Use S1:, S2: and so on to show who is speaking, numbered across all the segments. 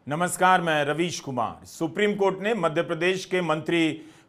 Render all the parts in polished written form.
S1: नमस्कार, मैं Ravish Kumar. Supreme court ने मध्य प्रदेश के मंत्री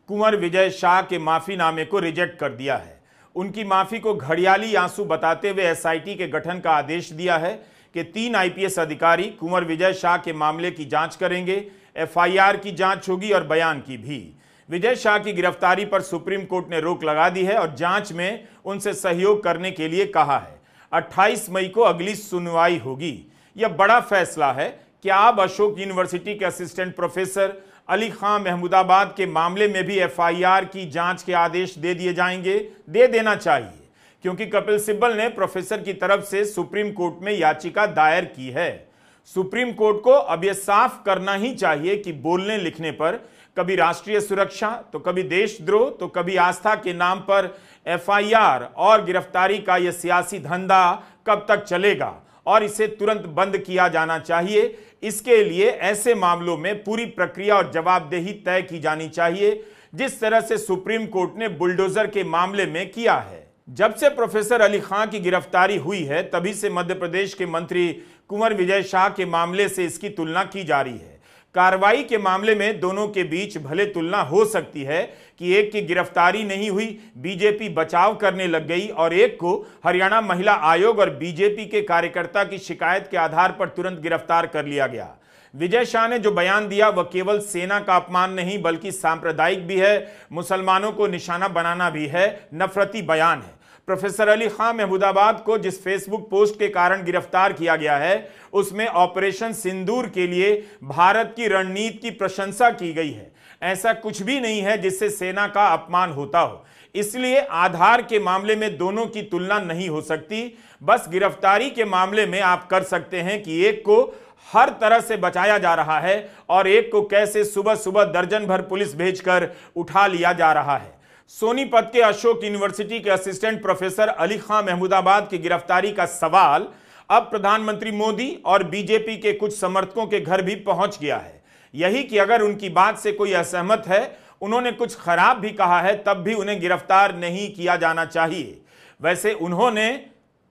S1: कुंवर विजय शाह के माफीनामे को रिजेक्ट कर दिया है। उनकी माफी को घड़ियाली आंसू बताते हुए एसआईटी के गठन का आदेश दिया है कि 3 आईपीएस अधिकारी कुंवर विजय शाह के मामले की जांच करेंगे। एफआईआर की जांच होगी और बयान की भी। विजय शाह की गिरफ्तारी पर सुप्रीम कोर्ट ने रोक लगा दी है और जांच में उनसे सहयोग करने के लिए कहा है। 28 मई को अगली सुनवाई होगी। यह बड़ा फैसला है कि अब अशोक यूनिवर्सिटी के असिस्टेंट प्रोफेसर अली खां महमूदाबाद के मामले में भी एफआईआर की जांच के आदेश दे दिए जाएंगे। दे देना चाहिए, क्योंकि कपिल सिब्बल ने प्रोफेसर की तरफ से सुप्रीम कोर्ट में याचिका दायर की है। सुप्रीम कोर्ट को अब यह साफ करना ही चाहिए कि बोलने लिखने पर कभी राष्ट्रीय सुरक्षा, तो कभी देशद्रोह, तो कभी आस्था के नाम पर एफआईआर और गिरफ्तारी का यह सियासी धंधा कब तक चलेगा और इसे तुरंत बंद किया जाना चाहिए। इसके लिए ऐसे मामलों में पूरी प्रक्रिया और जवाबदेही तय की जानी चाहिए, जिस तरह से सुप्रीम कोर्ट ने बुलडोजर के मामले में किया है। जब से प्रोफेसर अली खां की गिरफ्तारी हुई है, तभी से मध्य प्रदेश के मंत्री कुंवर विजय शाह के मामले से इसकी तुलना की जा रही है। कार्रवाई के मामले में दोनों के बीच भले तुलना हो सकती है कि एक की गिरफ्तारी नहीं हुई, बीजेपी बचाव करने लग गई, और एक को हरियाणा महिला आयोग और बीजेपी के कार्यकर्ता की शिकायत के आधार पर तुरंत गिरफ्तार कर लिया गया। विजय शाह ने जो बयान दिया वह केवल सेना का अपमान नहीं बल्कि सांप्रदायिक भी है, मुसलमानों को निशाना बनाना भी है, नफरती बयान है। प्रोफेसर अली खां महमूदाबाद को जिस फेसबुक पोस्ट के कारण गिरफ्तार किया गया है, उसमें ऑपरेशन सिंदूर के लिए भारत की रणनीति की प्रशंसा की गई है। ऐसा कुछ भी नहीं है जिससे सेना का अपमान होता हो। इसलिए आधार के मामले में दोनों की तुलना नहीं हो सकती। बस गिरफ्तारी के मामले में आप कर सकते हैं कि एक को हर तरह से बचाया जा रहा है और एक को कैसे सुबह सुबह दर्जन भर पुलिस भेजकर उठा लिया जा रहा है। सोनीपत के अशोक यूनिवर्सिटी के असिस्टेंट प्रोफेसर अली खां महमूदाबाद की गिरफ्तारी का सवाल अब प्रधानमंत्री मोदी और बीजेपी के कुछ समर्थकों के घर भी पहुंच गया है। यही कि अगर उनकी बात से कोई असहमत है, उन्होंने कुछ खराब भी कहा है, तब भी उन्हें गिरफ्तार नहीं किया जाना चाहिए। वैसे उन्होंने,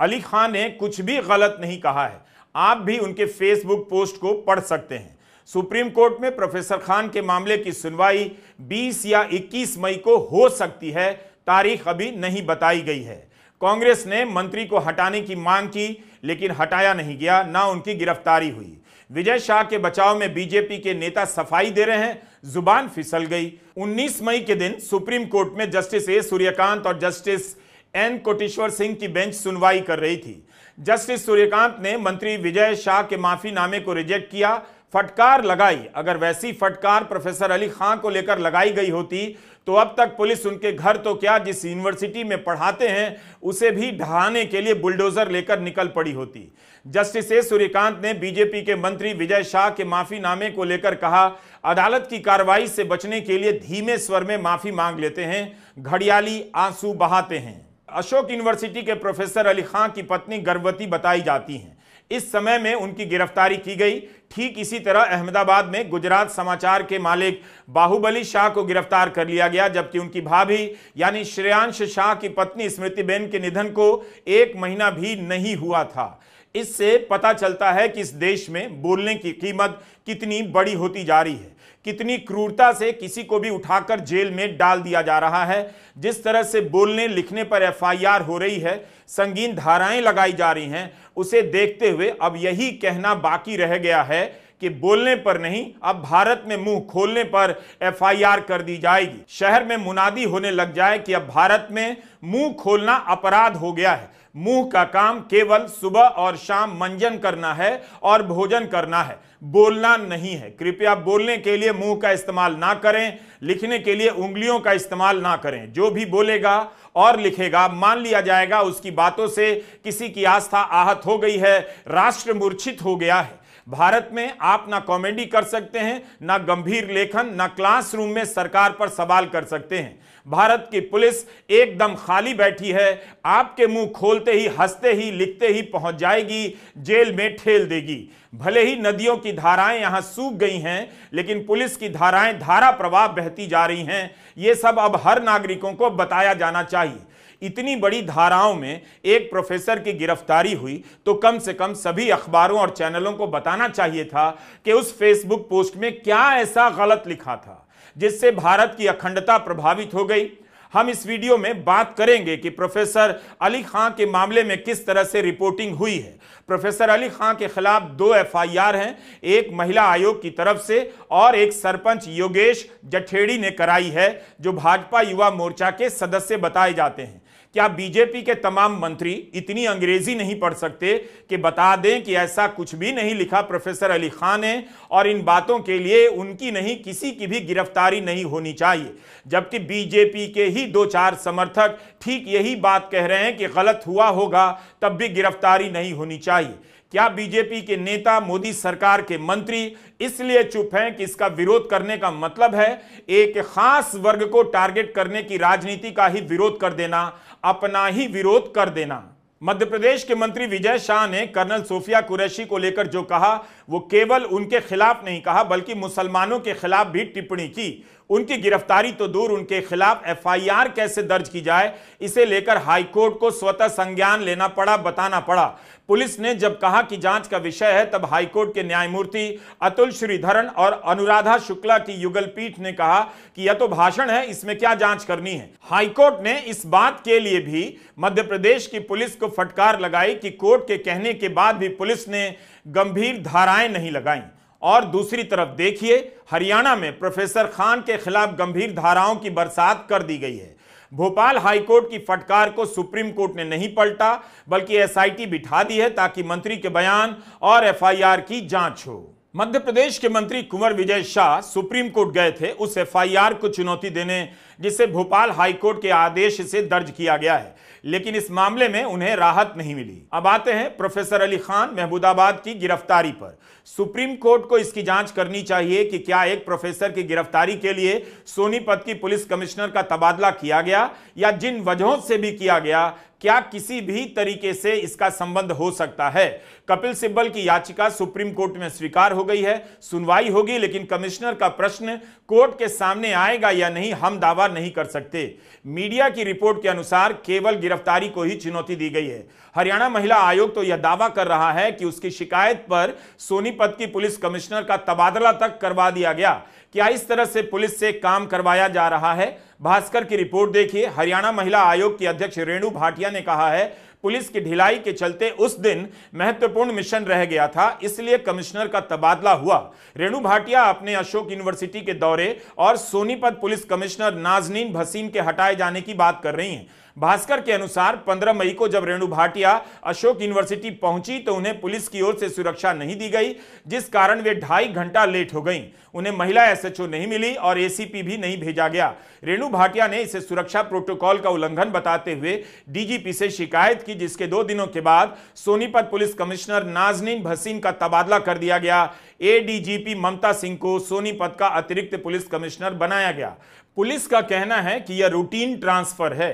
S1: अली खां ने कुछ भी गलत नहीं कहा है। आप भी उनके फेसबुक पोस्ट को पढ़ सकते हैं। सुप्रीम कोर्ट में प्रोफेसर खान के मामले की सुनवाई 20 या 21 मई को हो सकती है। तारीख अभी नहीं बताई गई है। कांग्रेस ने मंत्री को हटाने की मांग की, लेकिन हटाया नहीं गया, ना उनकी गिरफ्तारी हुई। विजय शाह के बचाव में बीजेपी के नेता सफाई दे रहे हैं, जुबान फिसल गई। 19 मई के दिन सुप्रीम कोर्ट में जस्टिस ए सूर्यकांत और जस्टिस एन कोटेश्वर सिंह की बेंच सुनवाई कर रही थी। जस्टिस सूर्यकांत ने मंत्री विजय शाह के माफीनामे को रिजेक्ट किया, फटकार लगाई। अगर वैसी फटकार प्रोफेसर अली खां को लेकर लगाई गई होती तो अब तक पुलिस उनके घर तो क्या, जिस यूनिवर्सिटी में पढ़ाते हैं उसे भी ढहाने के लिए बुलडोजर लेकर निकल पड़ी होती। जस्टिस ए सूर्यकांत ने बीजेपी के मंत्री विजय शाह के माफीनामे को लेकर कहा, अदालत की कार्रवाई से बचने के लिए धीमे स्वर में माफी मांग लेते हैं, घड़ियाली आंसू बहाते हैं। अशोक यूनिवर्सिटी के प्रोफेसर अली खां की पत्नी गर्भवती बताई जाती हैं। इस समय में उनकी गिरफ्तारी की गई। ठीक इसी तरह अहमदाबाद में गुजरात समाचार के मालिक बाहुबली शाह को गिरफ्तार कर लिया गया, जबकि उनकी भाभी यानी श्रेयांश शाह की पत्नी स्मृतिबेन के निधन को 1 महीना भी नहीं हुआ था। इससे पता चलता है कि इस देश में बोलने की कीमत कितनी बड़ी होती जा रही है, कितनी क्रूरता से किसी को भी उठाकर जेल में डाल दिया जा रहा है। जिस तरह से बोलने लिखने पर एफआईआर हो रही है, संगीन धाराएं लगाई जा रही हैं, उसे देखते हुए अब यही कहना बाकी रह गया है कि बोलने पर नहीं, अब भारत में मुंह खोलने पर एफआईआर कर दी जाएगी। शहर में मुनादी होने लग जाए कि अब भारत में मुंह खोलना अपराध हो गया है। मुंह का काम केवल सुबह और शाम मंजन करना है और भोजन करना है, बोलना नहीं है। कृपया बोलने के लिए मुंह का इस्तेमाल ना करें, लिखने के लिए उंगलियों का इस्तेमाल ना करें। जो भी बोलेगा और लिखेगा मान लिया जाएगा उसकी बातों से किसी की आस्था आहत हो गई है, राष्ट्र मूर्छित हो गया है। भारत में आप ना कॉमेडी कर सकते हैं, ना गंभीर लेखन, ना क्लासरूम में सरकार पर सवाल कर सकते हैं। भारत की पुलिस एकदम खाली बैठी है। आपके मुंह खोलते ही, हंसते ही, लिखते ही पहुंच जाएगी, जेल में ठेल देगी। भले ही नदियों की धाराएं यहां सूख गई हैं, लेकिन पुलिस की धाराएं धारा प्रवाह बहती जा रही हैं। ये सब अब हर नागरिकों को बताया जाना चाहिए। इतनी बड़ी धाराओं में एक प्रोफेसर की गिरफ्तारी हुई तो कम से कम सभी अखबारों और चैनलों को बताना चाहिए था कि उस फेसबुक पोस्ट में क्या ऐसा गलत लिखा था जिससे भारत की अखंडता प्रभावित हो गई। हम इस वीडियो में बात करेंगे कि प्रोफेसर अली खां के मामले में किस तरह से रिपोर्टिंग हुई है। प्रोफेसर अली खां के खिलाफ 2 एफआईआर हैं, एक महिला आयोग की तरफ से और एक सरपंच योगेश जठेड़ी ने कराई है, जो भाजपा युवा मोर्चा के सदस्य बताए जाते हैं। क्या बीजेपी के तमाम मंत्री इतनी अंग्रेजी नहीं पढ़ सकते कि बता दें कि ऐसा कुछ भी नहीं लिखा प्रोफेसर अली खां ने और इन बातों के लिए उनकी नहीं किसी की भी गिरफ्तारी नहीं होनी चाहिए, जबकि बीजेपी के ही 2-4 समर्थक ठीक यही बात कह रहे हैं कि गलत हुआ होगा तब भी गिरफ्तारी नहीं होनी चाहिए। क्या बीजेपी के नेता, मोदी सरकार के मंत्री इसलिए चुप हैं कि इसका विरोध करने का मतलब है एक खास वर्ग को टारगेट करने की राजनीति का ही विरोध कर देना, अपना ही विरोध कर देना। मध्य प्रदेश के मंत्री विजय शाह ने कर्नल सोफिया कुरैशी को लेकर जो कहा वो केवल उनके खिलाफ नहीं कहा बल्कि मुसलमानों के खिलाफ भी टिप्पणी की। उनकी गिरफ्तारी तो दूर, उनके खिलाफ एफआईआर कैसे दर्ज की जाए इसे लेकर हाईकोर्ट को स्वतः संज्ञान लेना पड़ा, बताना पड़ा। पुलिस ने जब कहा कि जांच का विषय है तब हाईकोर्ट के न्यायमूर्ति अतुल श्रीधरन और अनुराधा शुक्ला की युगल पीठ ने कहा कि यह तो भाषण है, इसमें क्या जांच करनी है। हाईकोर्ट ने इस बात के लिए भी मध्य प्रदेश की पुलिस को फटकार लगाई कि कोर्ट के कहने के बाद भी पुलिस ने गंभीर धाराएं नहीं लगाई। और दूसरी तरफ देखिए, हरियाणा में प्रोफेसर खान के खिलाफ गंभीर धाराओं की बरसात कर दी गई है। भोपाल हाईकोर्ट की फटकार को सुप्रीम कोर्ट ने नहीं पलटा बल्कि एसआईटी बिठा दी है ताकि मंत्री के बयान और एफआईआर की जांच हो। मध्य प्रदेश के मंत्री कुंवर विजय शाह सुप्रीम कोर्ट गए थे उस एफआईआर को चुनौती देने जिसे भोपाल हाईकोर्ट के आदेश से दर्ज किया गया है, लेकिन इस मामले में उन्हें राहत नहीं मिली। अब आते हैं प्रोफेसर अली खान महमूदाबाद की गिरफ्तारी पर। सुप्रीम कोर्ट को इसकी जांच करनी चाहिए कि क्या एक प्रोफेसर की गिरफ्तारी के लिए सोनीपत की पुलिस कमिश्नर का तबादला किया गया या जिन वजहों से भी किया गया, क्या किसी भी तरीके से इसका संबंध हो सकता है। कपिल सिब्बल की याचिका सुप्रीम कोर्ट में स्वीकार हो गई है, सुनवाई होगी, लेकिन कमिश्नर का प्रश्न कोर्ट के सामने आएगा या नहीं हम दावा नहीं कर सकते। मीडिया की रिपोर्ट के अनुसार केवल गिरफ्तारी को ही चुनौती दी गई है। हरियाणा महिला आयोग तो यह दावा कर रहा है कि उसकी शिकायत पर सोनीपत की पुलिस कमिश्नर का तबादला तक करवा दिया गया। क्या इस तरह से पुलिस से काम करवाया जा रहा है? भास्कर की रिपोर्ट देखिए। हरियाणा महिला आयोग की अध्यक्ष रेणु भाटिया ने कहा है पुलिस की ढिलाई के चलते उस दिन महत्वपूर्ण मिशन रह गया था, इसलिए कमिश्नर का तबादला हुआ। रेणु भाटिया अपने अशोक यूनिवर्सिटी के दौरे और सोनीपत पुलिस कमिश्नर नाजनीन भसीन के हटाए जाने की बात कर रही हैं। भास्कर के अनुसार 15 मई को जब रेणु भाटिया अशोक यूनिवर्सिटी पहुंची तो उन्हें पुलिस की ओर से सुरक्षा नहीं दी गई, जिस कारण वे 2.5 घंटा लेट हो गईं। उन्हें महिला एसएचओ नहीं मिली और एसीपी भी नहीं भेजा गया। रेणु भाटिया ने इसे सुरक्षा प्रोटोकॉल का उल्लंघन बताते हुए डीजीपी से शिकायत की, जिसके 2 दिनों के बाद सोनीपत पुलिस कमिश्नर नाजनीन भसीन का तबादला कर दिया गया। एडीजीपी ममता सिंह को सोनीपत का अतिरिक्त पुलिस कमिश्नर बनाया गया। पुलिस का कहना है कि यह रूटीन ट्रांसफर है।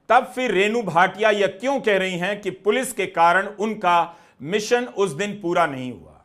S1: तब फिर रेणु भाटिया यह क्यों कह रही हैं कि पुलिस के कारण उनका मिशन उस दिन पूरा नहीं हुआ?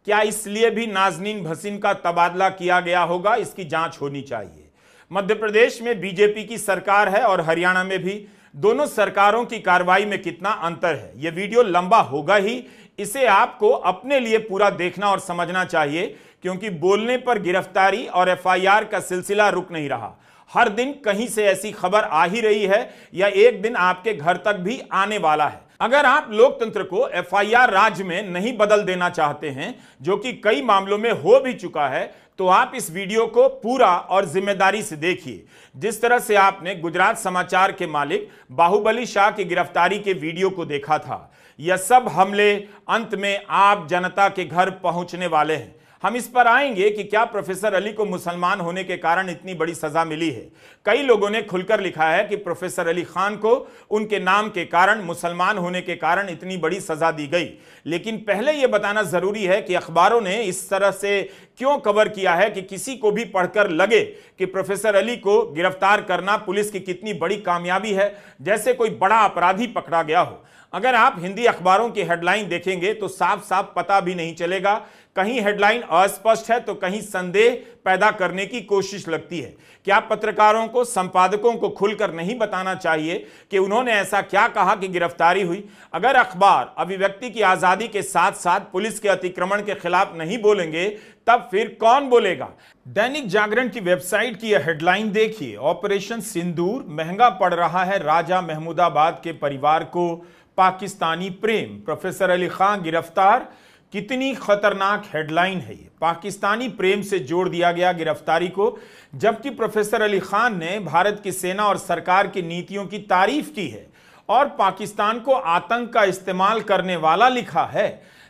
S1: क्या इसलिए भी नाजनीन भसीन का तबादला किया गया होगा? इसकी जांच होनी चाहिए। मध्य प्रदेश में बीजेपी की सरकार है और हरियाणा में भी। दोनों सरकारों की कार्रवाई में कितना अंतर है? यह वीडियो लंबा होगा ही, इसे आपको अपने लिए पूरा देखना और समझना चाहिए, क्योंकि बोलने पर गिरफ्तारी और एफआईआर का सिलसिला रुक नहीं रहा। हर दिन कहीं से ऐसी खबर आ ही रही है या एक दिन आपके घर तक भी आने वाला है। अगर आप लोकतंत्र को एफआईआर राज में नहीं बदल देना चाहते हैं, जो कि कई मामलों में हो भी चुका है, तो आप इस वीडियो को पूरा और जिम्मेदारी से देखिए। जिस तरह से आपने गुजरात समाचार के मालिक बाहुबली शाह की गिरफ्तारी के वीडियो को देखा था, यह सब हमले अंत में आप जनता के घर पहुंचने वाले हैं। हम इस पर आएंगे कि क्या प्रोफेसर अली को मुसलमान होने के कारण इतनी बड़ी सजा मिली है। कई लोगों ने खुलकर लिखा है कि प्रोफेसर अली खान को उनके नाम के कारण, मुसलमान होने के कारण इतनी बड़ी सजा दी गई। लेकिन पहले यह बताना जरूरी है कि अखबारों ने इस तरह से क्यों कवर किया है कि किसी को भी पढ़कर लगे कि प्रोफेसर अली को गिरफ्तार करना पुलिस की कितनी बड़ी कामयाबी है, जैसे कोई बड़ा अपराधी पकड़ा गया हो। अगर आप हिंदी अखबारों की हेडलाइन देखेंगे तो साफ साफ पता भी नहीं चलेगा कहीं हेडलाइन अस्पष्ट है तो कहीं संदेह पैदा करने की कोशिश लगती है। क्या पत्रकारों को, संपादकों को खुलकर नहीं बताना चाहिए कि उन्होंने ऐसा क्या कहा कि गिरफ्तारी हुई? अगर अखबार अभिव्यक्ति की आजादी के साथ साथ पुलिस के अतिक्रमण के खिलाफ नहीं बोलेंगे तब फिर कौन बोलेगा? दैनिक जागरण की वेबसाइट की यह हेडलाइन देखिए, ऑपरेशन सिंदूर, महंगा पड़ रहा है राजा महमूदाबाद के परिवार को पाकिस्तानी प्रेम, प्रोफेसर अली खान गिरफ्तार। कितनी खतरनाक हेडलाइन है ये। पाकिस्तानी प्रेम से जोड़ दिया गया गिरफ्तारी को, जबकि प्रोफेसर अली खान ने भारत की सेना और सरकार की नीतियों की तारीफ की है और पाकिस्तान को आतंक का इस्तेमाल करने वाला लिखा है।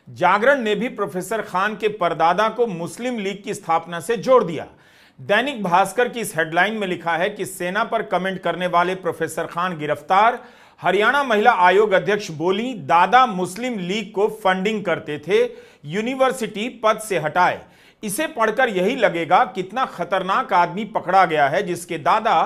S1: जागरण ने भी प्रोफेसर खान के परदादा को मुस्लिम लीग की स्थापना से जोड़ दिया। दैनिक भास्कर की इस हेडलाइन में लिखा है कि सेना पर कमेंट करने वाले प्रोफेसर खान गिरफ्तार। हरियाणा महिला आयोग अध्यक्ष बोली, दादा मुस्लिम लीग को फंडिंग करते थे, यूनिवर्सिटी पद से हटाए। इसे पढ़कर यही लगेगा कितना खतरनाक आदमी पकड़ा गया है जिसके दादा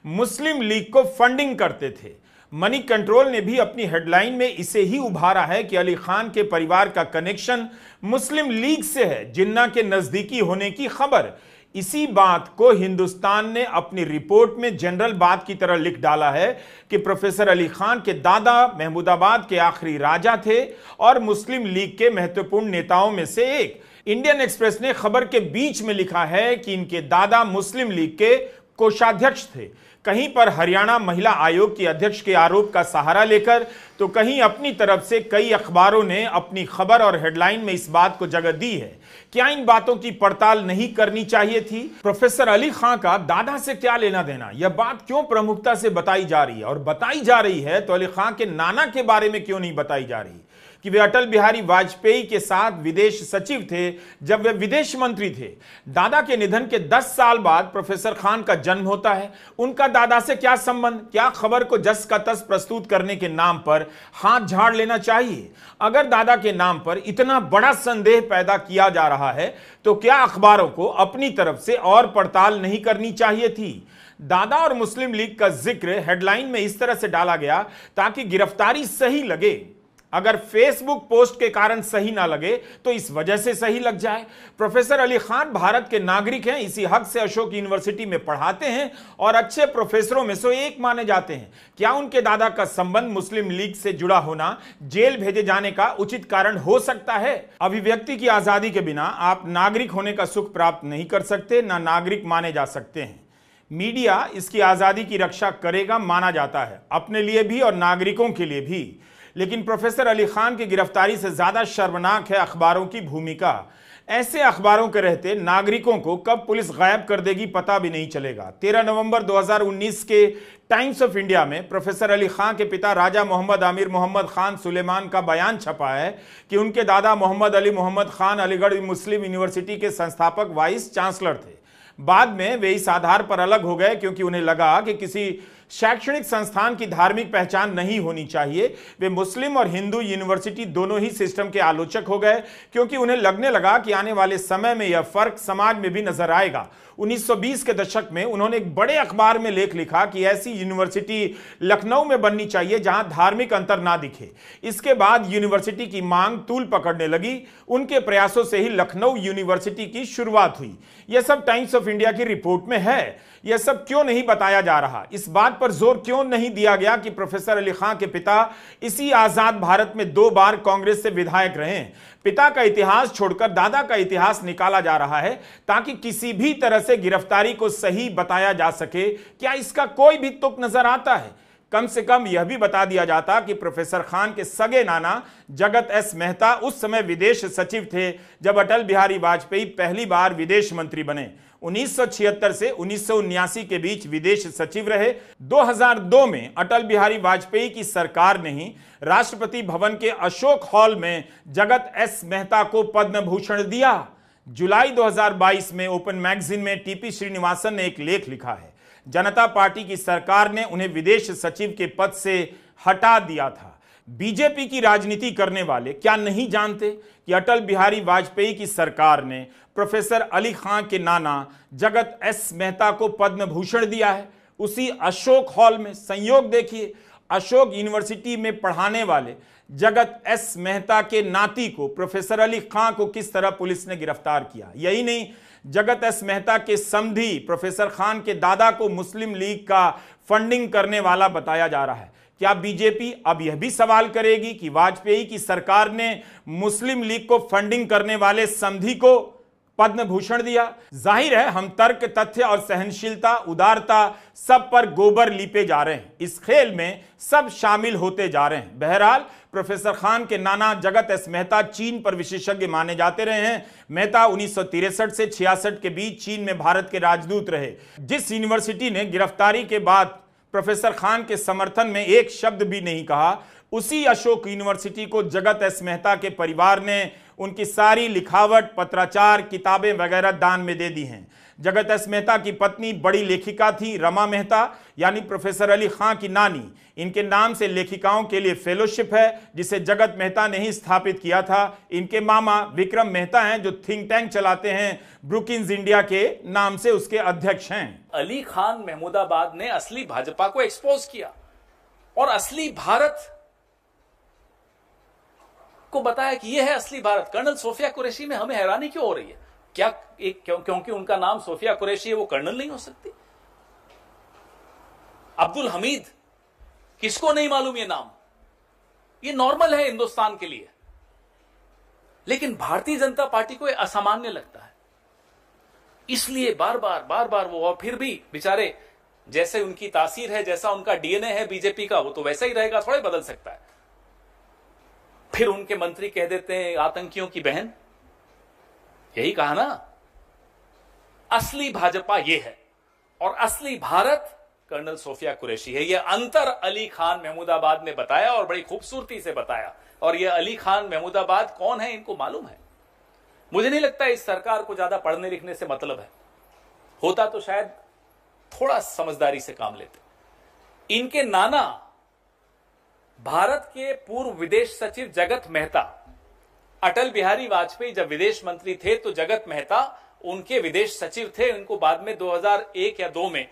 S1: मुस्लिम लीग को फंडिंग करते थे। मनी कंट्रोल ने भी अपनी हेडलाइन में इसे ही उभारा है कि अली खान के परिवार का कनेक्शन मुस्लिम लीग से है, जिन्ना के नजदीकी होने की खबर। इसी बात को हिंदुस्तान ने अपनी रिपोर्ट में जनरल बात की तरह लिख डाला है कि प्रोफेसर अली खान के दादा महमूदाबाद के आखिरी राजा थे और मुस्लिम लीग के महत्वपूर्ण नेताओं में से एक। इंडियन एक्सप्रेस ने खबर के बीच में लिखा है कि इनके दादा मुस्लिम लीग के कोषाध्यक्ष थे। कहीं पर हरियाणा महिला आयोग की अध्यक्ष के आरोप का सहारा लेकर तो कहीं अपनी तरफ से कई अखबारों ने अपनी खबर और हेडलाइन में इस बात को जगह दी है। क्या इन बातों की पड़ताल नहीं करनी चाहिए थी? प्रोफेसर अली खान का दादा से क्या लेना देना? यह बात क्यों प्रमुखता से बताई जा रही है? और बताई जा रही है तो अली खान के नाना के बारे में क्यों नहीं बताई जा रही कि वे अटल बिहारी वाजपेयी के साथ विदेश सचिव थे जब वे विदेश मंत्री थे। दादा के निधन के 10 साल बाद प्रोफेसर खान का जन्म होता है। उनका दादा से क्या संबंध? क्या खबर को जस का तस प्रस्तुत करने के नाम पर हाथ झाड़ लेना चाहिए? अगर दादा के नाम पर इतना बड़ा संदेह पैदा किया जा रहा है तो क्या अखबारों को अपनी तरफ से और पड़ताल नहीं करनी चाहिए थी? दादा और मुस्लिम लीग का जिक्र हेडलाइन में इस तरह से डाला गया ताकि गिरफ्तारी सही लगे। अगर फेसबुक पोस्ट के कारण सही ना लगे तो इस वजह से सही लग जाए। प्रोफेसर अली खान भारत के नागरिक हैं, इसी हक से अशोक यूनिवर्सिटी में पढ़ाते हैं और अच्छे प्रोफेसरों में से एक माने जाते हैं। क्या उनके दादा का संबंध मुस्लिम लीग से जुड़ा होना जेल भेजे जाने का उचित कारण हो सकता है? अभिव्यक्ति की आजादी के बिना आप नागरिक होने का सुख प्राप्त नहीं कर सकते, ना नागरिक माने जा सकते हैं। मीडिया इसकी आजादी की रक्षा करेगा माना जाता है, अपने लिए भी और नागरिकों के लिए भी। लेकिन प्रोफेसर अली खान की गिरफ्तारी से ज्यादा शर्मनाक है अखबारों की भूमिका। ऐसे अखबारों के रहते नागरिकों को कब पुलिस गायब कर देगी पता भी नहीं चलेगा। 13 नवंबर 2019 के टाइम्स ऑफ इंडिया में प्रोफेसर अली खान के पिता राजा मोहम्मद आमिर मोहम्मद खान सुलेमान का बयान छपा है कि उनके दादा मोहम्मद अली मोहम्मद खान अलीगढ़ मुस्लिम यूनिवर्सिटी के संस्थापक वाइस चांसलर थे। बाद में वे इस आधार पर अलग हो गए क्योंकि उन्हें लगा कि किसी शैक्षणिक संस्थान की धार्मिक पहचान नहीं होनी चाहिए। वे मुस्लिम और हिंदू यूनिवर्सिटी दोनों ही सिस्टम के आलोचक हो गए क्योंकि उन्हें लगने लगा कि आने वाले समय में यह फर्क समाज में भी नजर आएगा। 1920 के दशक में उन्होंने एक बड़े अखबार में लेख लिखा कि ऐसी यूनिवर्सिटी लखनऊ में बननी चाहिए जहां धार्मिक अंतर ना दिखे। इसके बाद यूनिवर्सिटी की मांग तूल पकड़ने लगी। उनके प्रयासों से ही लखनऊ यूनिवर्सिटी की शुरुआत हुई। यह सब टाइम्स ऑफ इंडिया की रिपोर्ट में है। यह सब क्यों नहीं बताया जा रहा? इस बात पर जोर क्यों नहीं दिया गया कि प्रोफेसर अली खान के पिता इसी आजाद भारत में 2 बार कांग्रेस से विधायक रहे? पिता का इतिहास छोड़कर दादा का इतिहास निकाला जा रहा है ताकि किसी भी तरह से गिरफ्तारी को सही बताया जा सके। क्या इसका कोई भी तुक नजर आता है? कम से कम यह भी बता दिया जाता कि प्रोफेसर खान के सगे नाना जगत एस मेहता उस समय विदेश सचिव थे जब अटल बिहारी वाजपेयी पहली बार विदेश मंत्री बने। 1976 से 1979 के बीच विदेश सचिव रहे। 2002 में अटल बिहारी वाजपेयी की सरकार ने ही राष्ट्रपति भवन के अशोक हॉल में जगत एस मेहता को पद्म भूषण दिया। जुलाई 2022 में ओपन मैगजीन में टीपी श्रीनिवासन ने एक लेख लिखा है, जनता पार्टी की सरकार ने उन्हें विदेश सचिव के पद से हटा दिया था। बीजेपी की राजनीति करने वाले क्या नहीं जानते कि अटल बिहारी वाजपेयी की सरकार ने प्रोफेसर अली खान के नाना जगत एस मेहता को पद्म भूषण दिया है, उसी अशोक हॉल में। संयोग देखिए, अशोक यूनिवर्सिटी में पढ़ाने वाले जगत एस मेहता के नाती को, प्रोफेसर अली खां को किस तरह पुलिस ने गिरफ्तार किया। यही नहीं, जगत एस मेहता के समधी प्रोफेसर खान के दादा को मुस्लिम लीग का फंडिंग करने वाला बताया जा रहा है। क्या बीजेपी अब यह भी सवाल करेगी कि वाजपेयी की सरकार ने मुस्लिम लीग को फंडिंग करने वाले समधी को पद्म भूषण दिया? जाहिर है हम तर्क, तथ्य और सहनशीलता, उदारता सब पर गोबर लीपे जा रहे हैं। इस खेल में सब शामिल होते जा रहे हैं। बहरहाल प्रोफेसर खान के नाना जगत एस मेहता चीन पर विशेषज्ञ माने जाते रहे हैं। मेहता 1963 से 66 के बीच चीन में भारत के राजदूत रहे। जिस यूनिवर्सिटी ने गिरफ्तारी के बाद प्रोफेसर खान के समर्थन में एक शब्द भी नहीं कहा, उसी अशोक यूनिवर्सिटी को जगत एस मेहता के परिवार ने उनकी सारी लिखावट, पत्राचार, किताबें वगैरह दान में दे दी हैं। जगत एस मेहता की पत्नी बड़ी लेखिका थी रमा मेहता, यानी प्रोफेसर अली खां की नानी। इनके नाम से लेखिकाओं के लिए फेलोशिप है, जिसे जगत मेहता ने ही स्थापित किया था। इनके मामा विक्रम मेहता हैं, जो थिंक टैंक चलाते हैं, ब्रुकिंस इंडिया के नाम से उसके अध्यक्ष हैं।
S2: अली खान महमूदाबाद ने असली भाजपा को एक्सपोज किया और असली भारत को बताया कि यह है असली भारत। कर्नल सोफिया कुरैशी में हमें हैरानी क्यों हो रही है? क्या क्योंकि उनका नाम सोफिया कुरैशी है वो कर्नल नहीं हो सकती? अब्दुल हमीद, किसको नहीं मालूम ये नाम? ये नॉर्मल है हिंदुस्तान के लिए, लेकिन भारतीय जनता पार्टी को ये असामान्य लगता है। इसलिए बार बार वो, और फिर भी बेचारे, जैसे उनकी तासीर है, जैसा उनका डीएनए है बीजेपी का, वो तो वैसा ही रहेगा, थोड़ा बदल सकता है। फिर उनके मंत्री कह देते हैं आतंकियों की बहन। यही कहा ना, असली भाजपा ये है और असली भारत कर्नल सोफिया कुरैशी है। यह अंतर अली खान महमूदाबाद ने बताया और बड़ी खूबसूरती से बताया। और यह अली खान महमूदाबाद कौन है इनको मालूम है। मुझे नहीं लगता इस सरकार को ज्यादा पढ़ने लिखने से मतलब है, होता तो शायद थोड़ा समझदारी से काम लेते। इनके नाना भारत के पूर्व विदेश सचिव जगत मेहता, अटल बिहारी वाजपेयी जब विदेश मंत्री थे तो जगत मेहता उनके विदेश सचिव थे। उनको बाद में 2001 या 2 में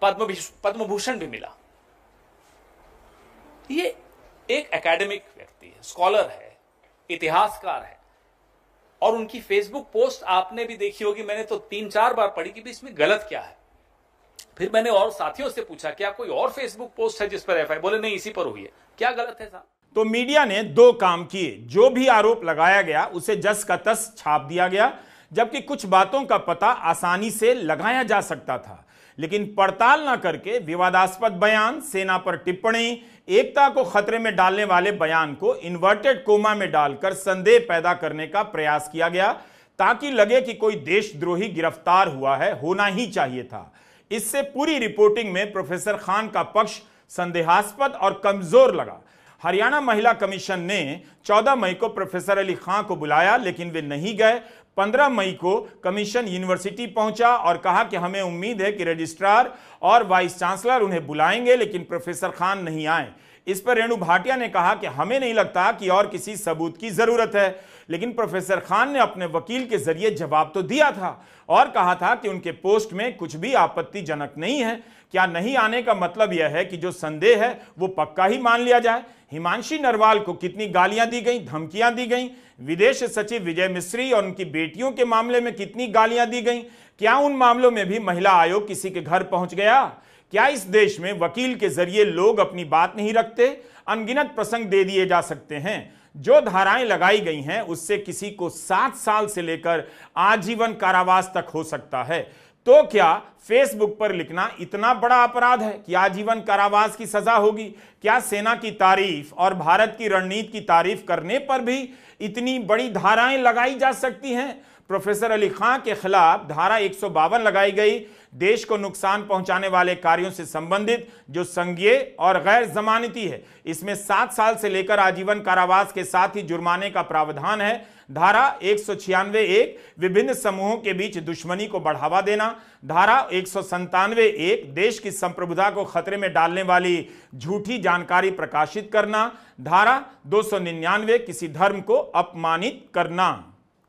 S2: पद्म भूषण भी मिला। ये एक एकेडमिक व्यक्ति है, स्कॉलर है, इतिहासकार है। और उनकी फेसबुक पोस्ट आपने भी देखी होगी, मैंने तो 3-4 बार पढ़ी कि भी इसमें गलत क्या है। फिर मैंने और साथियों से पूछा क्या कोई और फेसबुक पोस्ट है जिस पर एफआईआर? बोले नहीं, इसी पर हुई है। क्या गलत है साहब?
S1: तो मीडिया ने 2 काम किए। जो भी आरोप लगाया गया उसे जस का तस छाप दिया गया, जबकि कुछ बातों का पता आसानी से लगाया जा सकता था, लेकिन पड़ताल ना करके विवादास्पद बयान, सेना पर टिप्पणी, एकता को खतरे में डालने वाले बयान को इन्वर्टेड कोमा में डालकर संदेह पैदा करने का प्रयास किया गया, ताकि लगे कि कोई देशद्रोही गिरफ्तार हुआ है, होना ही चाहिए था। इससे पूरी रिपोर्टिंग में प्रोफेसर खान का पक्ष संदेहास्पद और कमजोर लगा। हरियाणा महिला कमीशन ने 14 मई को प्रोफेसर अली खां को बुलाया, लेकिन वे नहीं गए। 15 मई को कमीशन यूनिवर्सिटी पहुंचा और कहा कि हमें उम्मीद है कि रजिस्ट्रार और वाइस चांसलर उन्हें बुलाएंगे, लेकिन प्रोफेसर खान नहीं आए। इस पर रेणु भाटिया ने कहा कि हमें नहीं लगता कि और किसी सबूत की जरूरत है, लेकिन प्रोफेसर खान ने अपने वकील के जरिए जवाब तो दिया था और कहा था कि उनके पोस्ट में कुछ भी आपत्तिजनक नहीं है। क्या नहीं आने का मतलब यह है कि जो संदेह है वो पक्का ही मान लिया जाए? हिमांशी नरवाल को कितनी गालियां दी गई, धमकियां दी गई। विदेश सचिव विजय मिस्री और उनकी बेटियों के मामले में कितनी गालियां दी गई। क्या उन मामलों में भी महिला आयोग किसी के घर पहुंच गया? क्या इस देश में वकील के जरिए लोग अपनी बात नहीं रखते? अनगिनत प्रसंग दे दिए जा सकते हैं। जो धाराएं लगाई गई हैं उससे किसी को 7 साल से लेकर आजीवन कारावास तक हो सकता है। तो क्या फेसबुक पर लिखना इतना बड़ा अपराध है कि आजीवन कारावास की सजा होगी? क्या सेना की तारीफ और भारत की रणनीति की तारीफ करने पर भी इतनी बड़ी धाराएं लगाई जा सकती हैं? प्रोफेसर अली खां के खिलाफ धारा 152 लगाई गई, देश को नुकसान पहुंचाने वाले कार्यों से संबंधित, जो संज्ञेय और गैर जमानती है। इसमें 7 साल से लेकर आजीवन कारावास के साथ ही जुर्माने का प्रावधान है। धारा 196(1) विभिन्न समूहों के बीच दुश्मनी को बढ़ावा देना। धारा 197(1) देश की संप्रभुता को खतरे में डालने वाली झूठी जानकारी प्रकाशित करना। धारा 299 किसी धर्म को अपमानित करना।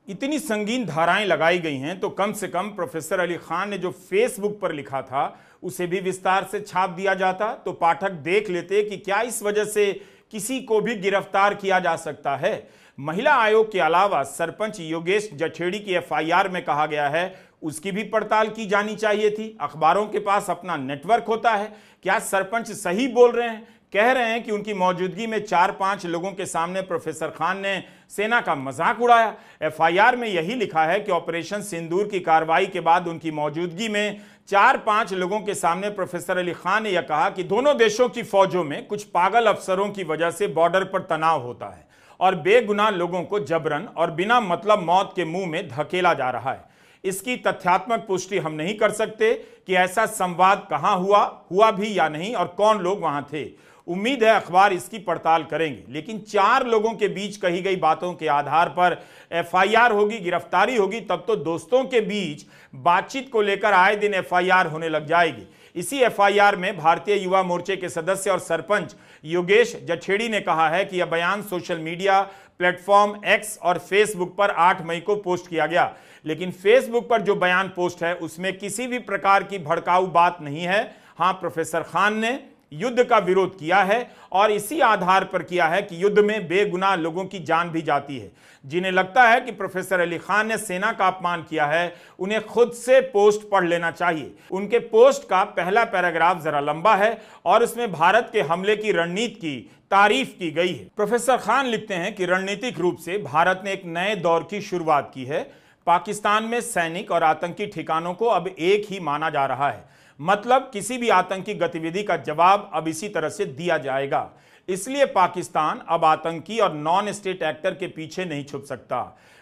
S1: इतनी संगीन धाराएं लगाई गई हैं तो कम से कम प्रोफेसर अली खान ने जो फेसबुक पर लिखा था उसे भी विस्तार से छाप दिया जाता तो पाठक देख लेते कि क्या इस वजह से किसी को भी गिरफ्तार किया जा सकता है। महिला आयोग के अलावा सरपंच योगेश जठेड़ी की एफआईआर में कहा गया है उसकी भी पड़ताल की जानी चाहिए थी। अखबारों के पास अपना नेटवर्क होता है, क्या सरपंच सही बोल रहे हैं? कह रहे हैं कि उनकी मौजूदगी में 4-5 लोगों के सामने प्रोफेसर खान ने सेना का मजाक उड़ाया। एफआईआर में यही लिखा है कि ऑपरेशन सिंदूर की कार्रवाई के बाद उनकी मौजूदगी में 4-5 लोगों के सामने प्रोफेसर अली खान ने यह कहा कि दोनों देशों की फौजों में कुछ पागल अफसरों की वजह से बॉर्डर पर तनाव होता है और बेगुनाह लोगों को जबरन और बिना मतलब मौत के मुंह में धकेला जा रहा है। इसकी तथ्यात्मक पुष्टि हम नहीं कर सकते कि ऐसा संवाद कहां हुआ भी या नहीं और कौन लोग वहां थे। उम्मीद है अखबार इसकी पड़ताल करेंगे, लेकिन 4 लोगों के बीच कही गई बातों के आधार पर एफआईआर होगी, गिरफ्तारी होगी, तब तो दोस्तों के बीच बातचीत को लेकर आए दिन एफआईआर होने लग जाएगी। इसी एफआईआर में भारतीय युवा मोर्चे के सदस्य और सरपंच योगेश जठेड़ी ने कहा है कि यह बयान सोशल मीडिया प्लेटफॉर्म एक्स और फेसबुक पर 8 मई को पोस्ट किया गया, लेकिन फेसबुक पर जो बयान पोस्ट है उसमें किसी भी प्रकार की भड़काऊ बात नहीं है। हां, प्रोफेसर खान ने युद्ध का विरोध किया है और इसी आधार पर किया है कि युद्ध में बेगुनाह लोगों की जान भी जाती है। जिन्हें लगता है कि प्रोफेसर अली खान ने सेना का अपमान किया है, उन्हें खुद से पोस्ट पढ़ लेना चाहिए। उनके पोस्ट का पहला पैराग्राफ जरा लंबा है और उसमें भारत के हमले की रणनीति की तारीफ की गई है। प्रोफेसर खान लिखते हैं कि रणनीतिक रूप से भारत ने एक नए दौर की शुरुआत की है। पाकिस्तान में सैनिक और आतंकी ठिकानों को अब एक ही माना जा रहा है, मतलब किसी भी आतंकी गतिविधि का जवाब अब इसी तरह से दिया जाएगा। इसलिए पाकिस्तान अब आतंकी और नॉन स्टेट एक्टर के पीछे नहीं छुप सकता।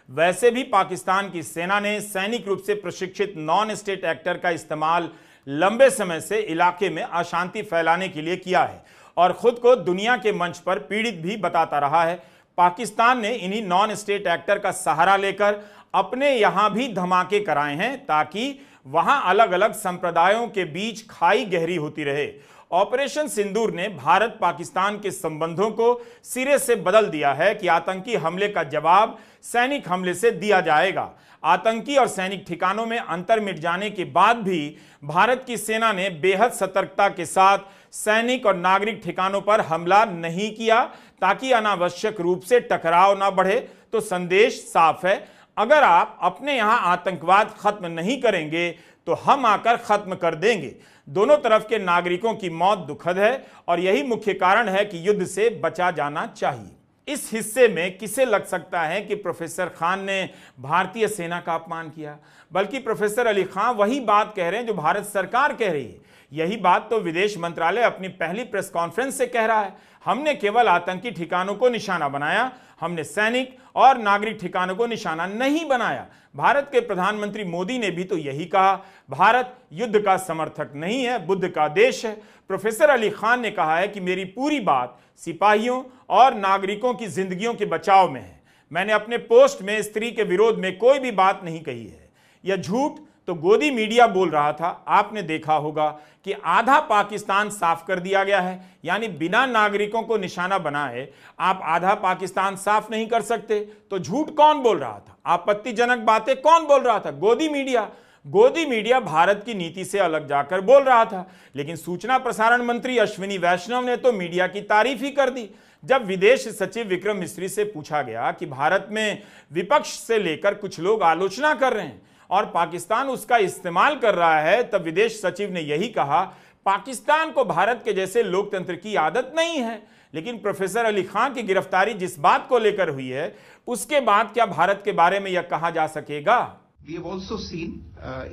S1: वैसे भी पाकिस्तान की सेना ने सैनिक रूप से प्रशिक्षित नॉन स्टेट एक्टर का इस्तेमाल लंबे समय से इलाके में अशांति फैलाने के लिए किया है और खुद को दुनिया के मंच पर पीड़ित भी बताता रहा है। पाकिस्तान ने इन्हीं नॉन स्टेट एक्टर का सहारा लेकर अपने यहां भी धमाके कराए हैं ताकि वहां अलग अलग संप्रदायों के बीच खाई गहरी होती रहे। ऑपरेशन सिंदूर ने भारत पाकिस्तान के संबंधों को सिरे से बदल दिया है कि आतंकी हमले का जवाब सैनिक हमले से दिया जाएगा। आतंकी और सैनिक ठिकानों में अंतर मिट जाने के बाद भी भारत की सेना ने बेहद सतर्कता के साथ सैनिक और नागरिक ठिकानों पर हमला नहीं किया ताकि अनावश्यक रूप से टकराव ना बढ़े। तो संदेश साफ है, अगर आप अपने यहां आतंकवाद खत्म नहीं करेंगे तो हम आकर खत्म कर देंगे। दोनों तरफ के नागरिकों की मौत दुखद है और यही मुख्य कारण है कि युद्ध से बचा जाना चाहिए। इस हिस्से में किसे लग सकता है कि प्रोफेसर खान ने भारतीय सेना का अपमान किया, बल्कि प्रोफेसर अली खान वही बात कह रहे हैं जो भारत सरकार कह रही है। यही बात तो विदेश मंत्रालय अपनी पहली प्रेस कॉन्फ्रेंस से कह रहा है। हमने केवल आतंकी ठिकानों को निशाना बनाया, हमने सैनिक और नागरिक ठिकानों को निशाना नहीं बनाया। भारत के प्रधानमंत्री मोदी ने भी तो यही कहा, भारत युद्ध का समर्थक नहीं है, बुद्ध का देश है। प्रोफेसर अली खान ने कहा है कि मेरी पूरी बात सिपाहियों और नागरिकों की जिंदगियों के बचाव में है। मैंने अपने पोस्ट में स्त्री के विरोध में कोई भी बात नहीं कही है। यह झूठ तो गोदी मीडिया बोल रहा था। आपने देखा होगा कि आधा पाकिस्तान साफ कर दिया गया है, यानी बिना नागरिकों को निशाना बनाए आप आधा पाकिस्तान साफ नहीं कर सकते। तो झूठ कौन बोल रहा था, आपत्तिजनक बातें कौन बोल रहा था? गोदी मीडिया। गोदी मीडिया भारत की नीति से अलग जाकर बोल रहा था। लेकिन सूचना प्रसारण मंत्री अश्विनी वैष्णव ने तो मीडिया की तारीफ ही कर दी। जब विदेश सचिव विक्रम मिस्री से पूछा गया कि भारत में विपक्ष से लेकर कुछ लोग आलोचना कर रहे हैं और पाकिस्तान उसका इस्तेमाल कर रहा है, तब विदेश सचिव ने यही कहा, पाकिस्तान को भारत के जैसे लोकतंत्र की आदत नहीं है। लेकिन प्रोफेसर अली खान की गिरफ्तारी जिस बात को लेकर हुई है, उसके बाद क्या भारत के बारे में यह कहा जा सकेगा?
S3: We have also seen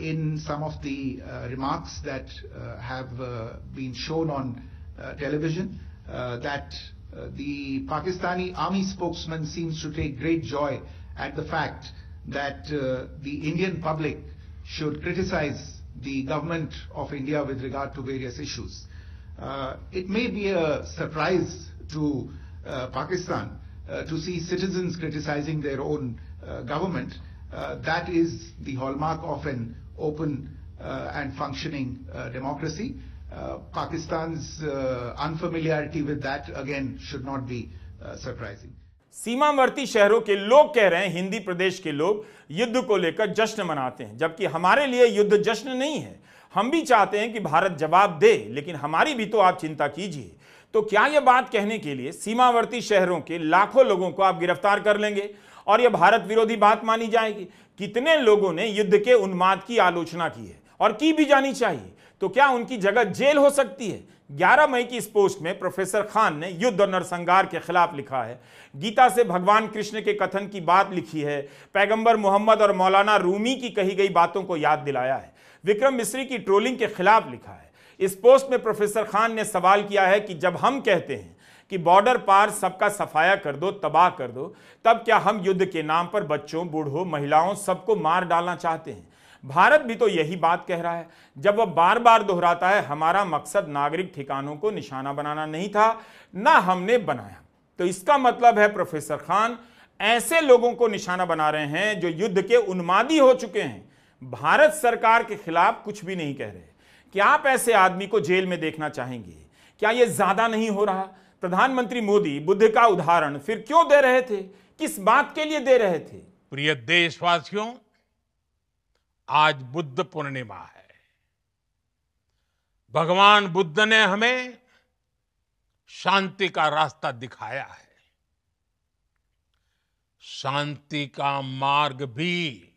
S3: in some of the remarks that have been shown on television that the Pakistani army spokesman seems to take great joy at the fact that the Indian public should criticize the government of India with regard to various issues. It may be a surprise to Pakistan to see citizens criticizing their own government. That is the hallmark of an open and functioning democracy. Pakistan's unfamiliarity with that again should not be surprising.
S1: सीमावर्ती शहरों के लोग कह रहे हैं हिंदी प्रदेश के लोग युद्ध को लेकर जश्न मनाते हैं, जबकि हमारे लिए युद्ध जश्न नहीं है। हम भी चाहते हैं कि भारत जवाब दे, लेकिन हमारी भी तो आप चिंता कीजिए। तो क्या यह बात कहने के लिए सीमावर्ती शहरों के लाखों लोगों को आप गिरफ्तार कर लेंगे और यह भारत विरोधी बात मानी जाएगी? कितने लोगों ने युद्ध के उन्माद की आलोचना की है और की भी जानी चाहिए, तो क्या उनकी जगह जेल हो सकती है? 11 मई की इस पोस्ट में प्रोफेसर खान ने युद्ध और नरसंहार के खिलाफ लिखा है, गीता से भगवान कृष्ण के कथन की बात लिखी है, पैगंबर मोहम्मद और मौलाना रूमी की कही गई बातों को याद दिलाया है, विक्रम मिस्री की ट्रोलिंग के खिलाफ लिखा है। इस पोस्ट में प्रोफेसर खान ने सवाल किया है कि जब हम कहते हैं कि बॉर्डर पार सबका सफाया कर दो, तबाह कर दो, तब क्या हम युद्ध के नाम पर बच्चों, बूढ़ों, महिलाओं सबको मार डालना चाहते हैं? भारत भी तो यही बात कह रहा है, जब वह बार बार दोहराता है हमारा मकसद नागरिक ठिकानों को निशाना बनाना नहीं था, ना हमने बनाया। तो इसका मतलब है प्रोफेसर खान ऐसे लोगों को निशाना बना रहे हैं जो युद्ध के उन्मादी हो चुके हैं, भारत सरकार के खिलाफ कुछ भी नहीं कह रहे। क्या आप ऐसे आदमी को जेल में देखना चाहेंगे? क्या यह ज्यादा नहीं हो रहा? प्रधानमंत्री मोदी बुद्ध का उदाहरण फिर क्यों दे रहे थे? किस बात के लिए दे रहे थे?
S4: प्रिय देशवासियों, आज बुद्ध पूर्णिमा है। भगवान बुद्ध ने हमें शांति का रास्ता दिखाया है। शांति का मार्ग भी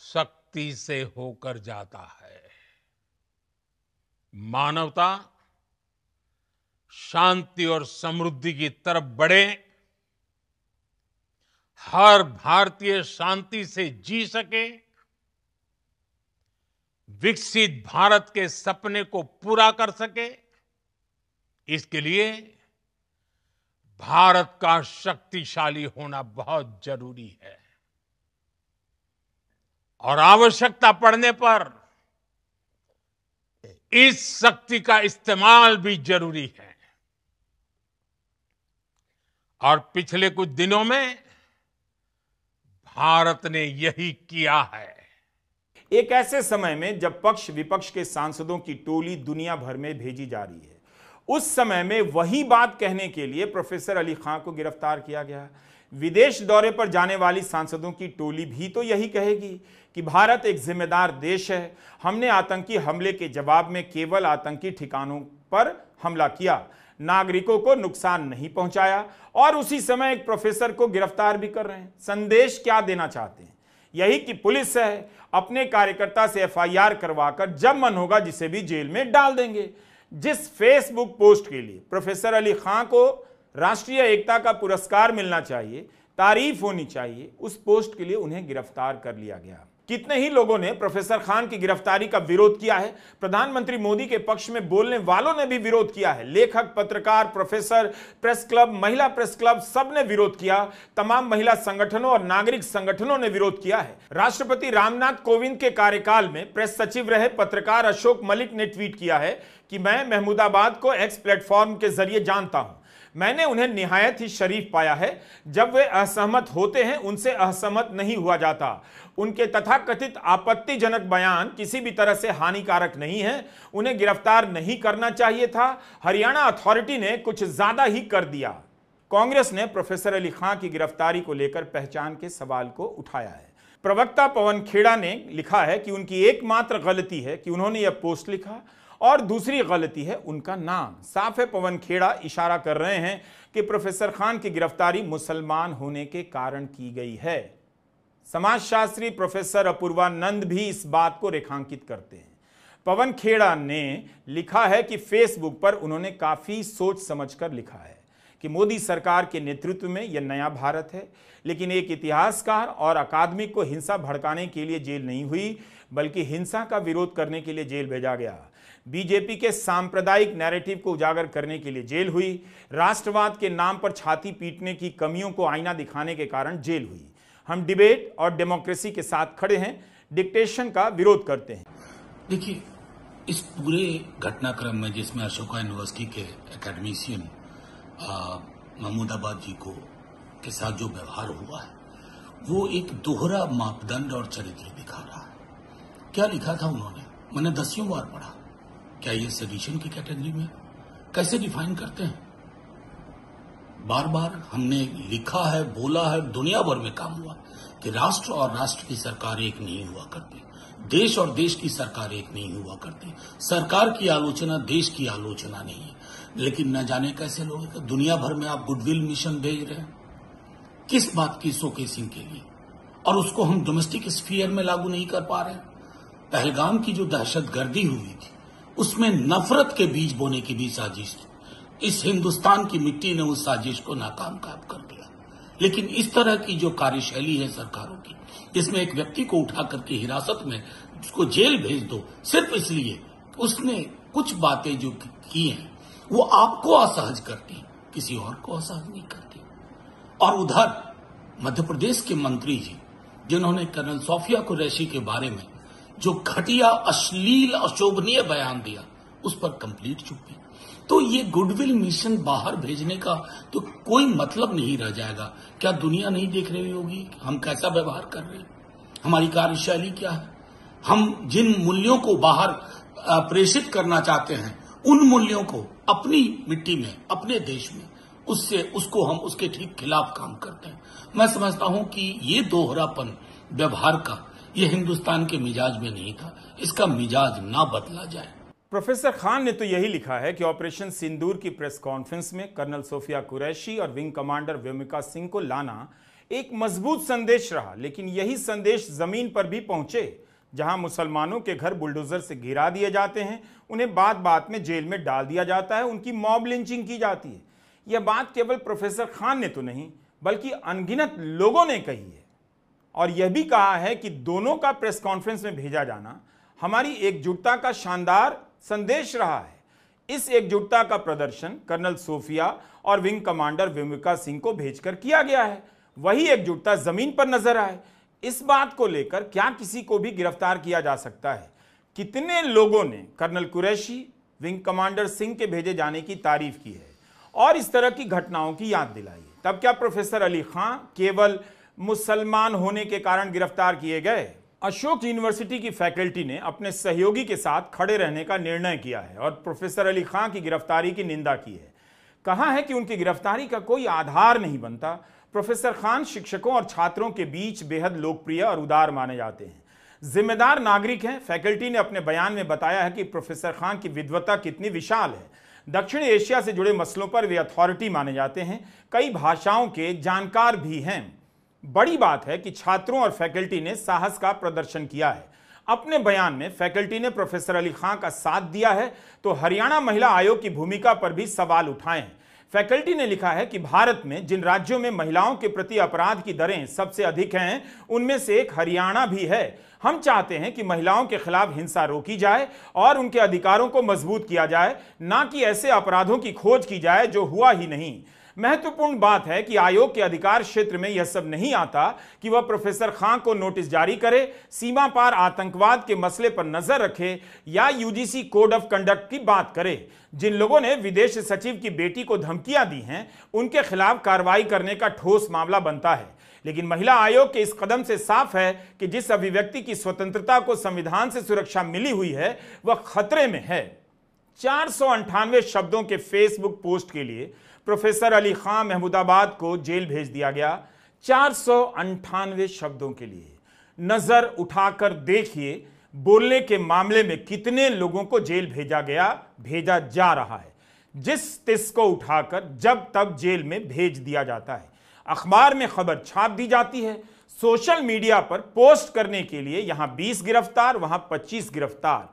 S4: शक्ति से होकर जाता है। मानवता शांति और समृद्धि की तरफ बढ़े, हर भारतीय शांति से जी सके, विकसित भारत के सपने को पूरा कर सके, इसके लिए भारत का शक्तिशाली होना बहुत जरूरी है। और आवश्यकता पड़ने पर इस शक्ति का इस्तेमाल भी जरूरी है। और पिछले कुछ दिनों में भारत ने यही किया है।
S1: एक ऐसे समय में जब पक्ष विपक्ष के सांसदों की टोली दुनिया भर में भेजी जा रही है, उस समय में वही बात कहने के लिए प्रोफेसर अली खां को गिरफ्तार किया गया। विदेश दौरे पर जाने वाली सांसदों की टोली भी तो यही कहेगी कि भारत एक जिम्मेदार देश है, हमने आतंकी हमले के जवाब में केवल आतंकी ठिकानों पर हमला किया, नागरिकों को नुकसान नहीं पहुंचाया, और उसी समय एक प्रोफेसर को गिरफ्तार भी कर रहे हैं। संदेश क्या देना चाहते हैं? यही कि पुलिस है, अपने कार्यकर्ता से एफआईआर करवाकर जब मन होगा जिसे भी जेल में डाल देंगे। जिस फेसबुक पोस्ट के लिए प्रोफेसर अली खां को राष्ट्रीय एकता का पुरस्कार मिलना चाहिए, तारीफ होनी चाहिए, उस पोस्ट के लिए उन्हें गिरफ्तार कर लिया गया। कितने ही लोगों ने प्रोफेसर खान की गिरफ्तारी का विरोध किया है। प्रधानमंत्री मोदी के पक्ष में बोलने वालों ने भी विरोध किया है। लेखक, पत्रकार, प्रोफेसर, प्रेस क्लब, महिला प्रेस क्लब, सब ने विरोध किया। तमाम महिला संगठनों और नागरिक संगठनों ने विरोध किया है। राष्ट्रपति रामनाथ कोविंद के कार्यकाल में प्रेस सचिव रहे पत्रकार अशोक मलिक ने ट्वीट किया है कि मैं महमूदाबाद को एक्स प्लेटफॉर्म के जरिए जानता हूं। मैंने उन्हें निहायत ही शरीफ पाया है। जब वे असहमत होते हैं उनसे असहमत नहीं हुआ जाता। उनके तथाकथित आपत्तिजनक बयान किसी भी तरह से हानिकारक नहीं है। उन्हें गिरफ्तार नहीं करना चाहिए था। हरियाणा अथॉरिटी ने कुछ ज्यादा ही कर दिया। कांग्रेस ने प्रोफेसर अली खां की गिरफ्तारी को लेकर पहचान के सवाल को उठाया है। प्रवक्ता पवन खेड़ा ने लिखा है कि उनकी एकमात्र गलती है कि उन्होंने यह पोस्ट लिखा, और दूसरी गलती है उनका नाम। साफ है, पवन खेड़ा इशारा कर रहे हैं कि प्रोफेसर खान की गिरफ्तारी मुसलमान होने के कारण की गई है। समाजशास्त्री प्रोफेसर अपूर्वानंद भी इस बात को रेखांकित करते हैं। पवन खेड़ा ने लिखा है कि फेसबुक पर उन्होंने काफी सोच समझकर लिखा है कि मोदी सरकार के नेतृत्व में यह नया भारत है, लेकिन एक इतिहासकार और अकादमिक को हिंसा भड़काने के लिए जेल नहीं हुई, बल्कि हिंसा का विरोध करने के लिए जेल भेजा गया। बीजेपी के सांप्रदायिक नैरेटिव को उजागर करने के लिए जेल हुई। राष्ट्रवाद के नाम पर छाती पीटने की कमियों को आईना दिखाने के कारण जेल हुई। हम डिबेट और डेमोक्रेसी के साथ खड़े हैं, डिक्टेशन का विरोध करते हैं।
S5: देखिए, इस पूरे घटनाक्रम में जिसमें अशोका यूनिवर्सिटी के एकेडमिशियन महमूदाबाद जी को के साथ जो व्यवहार हुआ है, वो एक दोहरा मापदंड और चरित्र दिखा रहा है। क्या लिखा था उन्होंने? मैंने 10 बार पढ़ा। क्या ये सेडिशन की कैटेगरी में? कैसे डिफाइन करते हैं? बार बार हमने लिखा है, बोला है, दुनिया भर में काम हुआ कि राष्ट्र और राष्ट्र की सरकार एक नहीं हुआ करती, देश और देश की सरकार एक नहीं हुआ करती। सरकार की आलोचना देश की आलोचना नहीं है। लेकिन न जाने कैसे लोग दुनिया भर में आप गुडविल मिशन भेज रहे हैं, किस बात की शोकेसिंग के लिए, और उसको हम डोमेस्टिक स्फीयर में लागू नहीं कर पा रहे हैं। पहलगाम की जो दहशतगर्दी हुई थी उसमें नफरत के बीज बोने की भी साजिश थी। इस हिंदुस्तान की मिट्टी ने उस साजिश को नाकाम कर दिया। लेकिन इस तरह की जो कार्यशैली है सरकारों की, जिसमें एक व्यक्ति को उठा करके हिरासत में उसको जेल भेज दो सिर्फ इसलिए उसने कुछ बातें जो की हैं वो आपको असहज करती, किसी और को असहज नहीं करती। और उधर मध्य प्रदेश के मंत्री जी जिन्होंने कर्नल सोफिया कुरैशी के बारे में जो घटिया, अश्लील, अशोभनीय बयान दिया, उस पर कंप्लीट चुप्पी। तो ये गुडविल मिशन बाहर भेजने का तो कोई मतलब नहीं रह जाएगा। क्या दुनिया नहीं देख रही होगी हम कैसा व्यवहार कर रहे हैं, हमारी कार्यशैली क्या है? हम जिन मूल्यों को बाहर प्रेषित करना चाहते हैं, उन मूल्यों को अपनी मिट्टी में, अपने देश में, उसको हम उसके ठीक खिलाफ काम करते हैं। मैं समझता हूं कि ये दोहरापन व्यवहार का ये हिंदुस्तान के मिजाज में नहीं था, इसका मिजाज ना बदला जाए।
S1: प्रोफेसर खान ने तो यही लिखा है कि ऑपरेशन सिंदूर की प्रेस कॉन्फ्रेंस में कर्नल सोफिया कुरैशी और विंग कमांडर व्योमिका सिंह को लाना एक मजबूत संदेश रहा, लेकिन यही संदेश जमीन पर भी पहुंचे, जहां मुसलमानों के घर बुलडोजर से गिरा दिए जाते हैं, उन्हें बात बात में जेल में डाल दिया जाता है, उनकी मॉब लिंचिंग की जाती है। यह बात केवल प्रोफेसर खान ने तो नहीं बल्कि अनगिनत लोगों ने कही है, और यह भी कहा है कि दोनों का प्रेस कॉन्फ्रेंस में भेजा जाना हमारी एकजुटता का शानदार संदेश रहा है। इस एकजुटता का प्रदर्शन कर्नल सोफिया और विंग कमांडर व्योमिका सिंह को भेजकर किया गया है। वही एकजुटता जमीन पर नजर आए। इस बात को लेकर क्या किसी को भी गिरफ्तार किया जा सकता है? कितने लोगों ने colonel Qureshi, wing commander Singh के भेजे जाने की तारीफ की है और इस तरह की घटनाओं की याद दिलाई है? तब क्या प्रोफेसर अली खां केवल मुसलमान होने के कारण गिरफ्तार किए गए? अशोक यूनिवर्सिटी की फैकल्टी ने अपने सहयोगी के साथ खड़े रहने का निर्णय किया है और प्रोफेसर अली खां की गिरफ्तारी की निंदा की है। कहा है कि उनकी गिरफ्तारी का कोई आधार नहीं बनता। प्रोफेसर खान शिक्षकों और छात्रों के बीच बेहद लोकप्रिय और उदार माने जाते हैं, जिम्मेदार नागरिक हैं। फैकल्टी ने अपने बयान में बताया है कि प्रोफेसर खान की विद्वता कितनी विशाल है। दक्षिण एशिया से जुड़े मसलों पर वे अथॉरिटी माने जाते हैं, कई भाषाओं के जानकार भी हैं। बड़ी बात है कि छात्रों और फैकल्टी ने साहस का प्रदर्शन किया है। अपने बयान में फैकल्टी ने प्रोफेसर अली खां का साथ दिया है तो हरियाणा महिला आयोग की भूमिका पर भी सवाल उठाए हैं। फैकल्टी ने लिखा है कि भारत में जिन राज्यों में महिलाओं के प्रति अपराध की दरें सबसे अधिक हैं, उनमें से एक हरियाणा भी है। हम चाहते हैं कि महिलाओं के खिलाफ हिंसा रोकी जाए और उनके अधिकारों को मजबूत किया जाए, ना कि ऐसे अपराधों की खोज की जाए जो हुआ ही नहीं। महत्वपूर्ण बात है कि आयोग के अधिकार क्षेत्र में यह सब नहीं आता कि वह प्रोफेसर खां को नोटिस जारी करे, सीमा पार आतंकवाद के मसले पर नजर रखे या यूजीसी कोड ऑफ कंडक्ट की बात करे। जिन लोगों ने विदेश सचिव की बेटी को धमकियां दी हैं, उनके खिलाफ कार्रवाई करने का ठोस मामला बनता है। लेकिन महिला आयोग के इस कदम से साफ है कि जिस अभिव्यक्ति की स्वतंत्रता को संविधान से सुरक्षा मिली हुई है वह खतरे में है। 498 शब्दों के फेसबुक पोस्ट के लिए प्रोफेसर अली खां महमूदाबाद को जेल भेज दिया गया। 498 शब्दों के लिए नजर उठाकर देखिए, बोलने के मामले में कितने लोगों को जेल भेजा जा रहा है। जिस तिस को उठाकर जब तब जेल में भेज दिया जाता है। अखबार में खबर छाप दी जाती है, सोशल मीडिया पर पोस्ट करने के लिए यहां 20 गिरफ्तार, वहां 25 गिरफ्तार।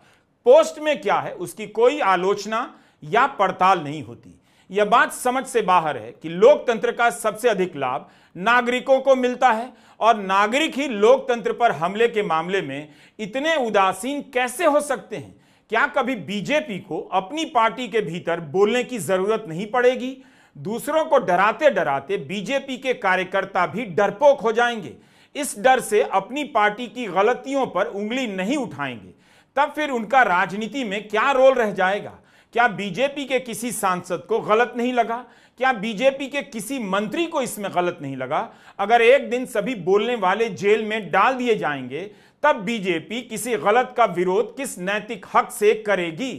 S1: पोस्ट में क्या है उसकी कोई आलोचना या पड़ताल नहीं होती। यह बात समझ से बाहर है कि लोकतंत्र का सबसे अधिक लाभ नागरिकों को मिलता है और नागरिक ही लोकतंत्र पर हमले के मामले में इतने उदासीन कैसे हो सकते हैं? क्या कभी बीजेपी को अपनी पार्टी के भीतर बोलने की जरूरत नहीं पड़ेगी? दूसरों को डराते डराते बीजेपी के कार्यकर्ता भी डरपोक हो जाएंगे। इस डर से अपनी पार्टी की गलतियों पर उंगली नहीं उठाएंगे। तब फिर उनका राजनीति में क्या रोल रह जाएगा? क्या बीजेपी के किसी सांसद को गलत नहीं लगा? क्या बीजेपी के किसी मंत्री को इसमें गलत नहीं लगा? अगर एक दिन सभी बोलने वाले जेल में डाल दिए जाएंगे, तब बीजेपी किसी गलत का विरोध किस नैतिक हक से करेगी?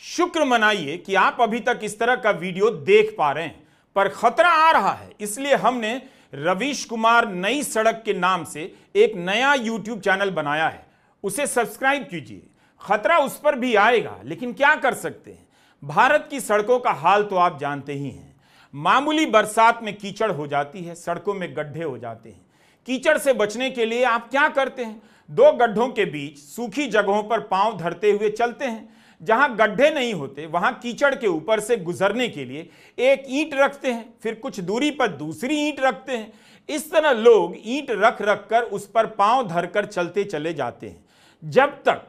S1: शुक्र मनाइए कि आप अभी तक इस तरह का वीडियो देख पा रहे हैं। पर खतरा आ रहा है, इसलिए हमने रवीश कुमार नई सड़क के नाम से एक नया यूट्यूब चैनल बनाया है, उसे सब्सक्राइब कीजिए। खतरा उस पर भी आएगा, लेकिन क्या कर सकते हैं। भारत की सड़कों का हाल तो आप जानते ही हैं। मामूली बरसात में कीचड़ हो जाती है, सड़कों में गड्ढे हो जाते हैं। कीचड़ से बचने के लिए आप क्या करते हैं? दो गड्ढों के बीच सूखी जगहों पर पांव धरते हुए चलते हैं। जहां गड्ढे नहीं होते वहां कीचड़ के ऊपर से गुजरने के लिए एक ईंट रखते हैं, फिर कुछ दूरी पर दूसरी ईंट रखते हैं। इस तरह लोग ईंट रख रख कर उस पर पांव धरकर चलते चले जाते हैं। जब तक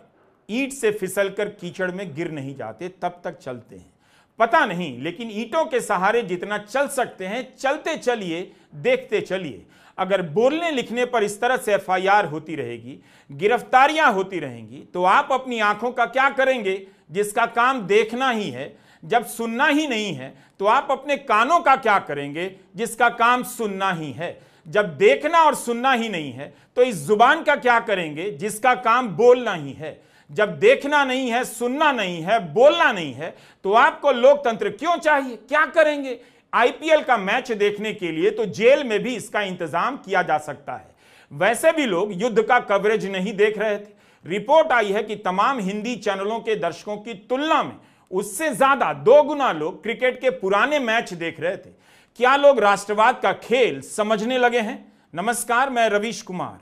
S1: ईंट से फिसलकर कीचड़ में गिर नहीं जाते तब तक चलते हैं। पता नहीं, लेकिन ईंटों के सहारे जितना चल सकते हैं चलते चलिए, देखते चलिए। अगर बोलने लिखने पर इस तरह से FIR होती रहेगी, गिरफ्तारियां होती रहेंगी, तो आप अपनी आंखों का क्या करेंगे जिसका काम देखना ही है? जब सुनना ही नहीं है तो आप अपने कानों का क्या करेंगे जिसका काम सुनना ही है? जब देखना और सुनना ही नहीं है तो इस जुबान का क्या करेंगे जिसका काम बोलना ही है? जब देखना नहीं है, सुनना नहीं है, बोलना नहीं है, तो आपको लोकतंत्र क्यों चाहिए? क्या करेंगे? IPL का मैच देखने के लिए तो जेल में भी इसका इंतजाम किया जा सकता है। वैसे भी लोग युद्ध का कवरेज नहीं देख रहे थे। रिपोर्ट आई है कि तमाम हिंदी चैनलों के दर्शकों की तुलना में उससे ज्यादा 2 गुना लोग क्रिकेट के पुराने मैच देख रहे थे। क्या लोग राष्ट्रवाद का खेल समझने लगे हैं? नमस्कार, मैं रवीश कुमार।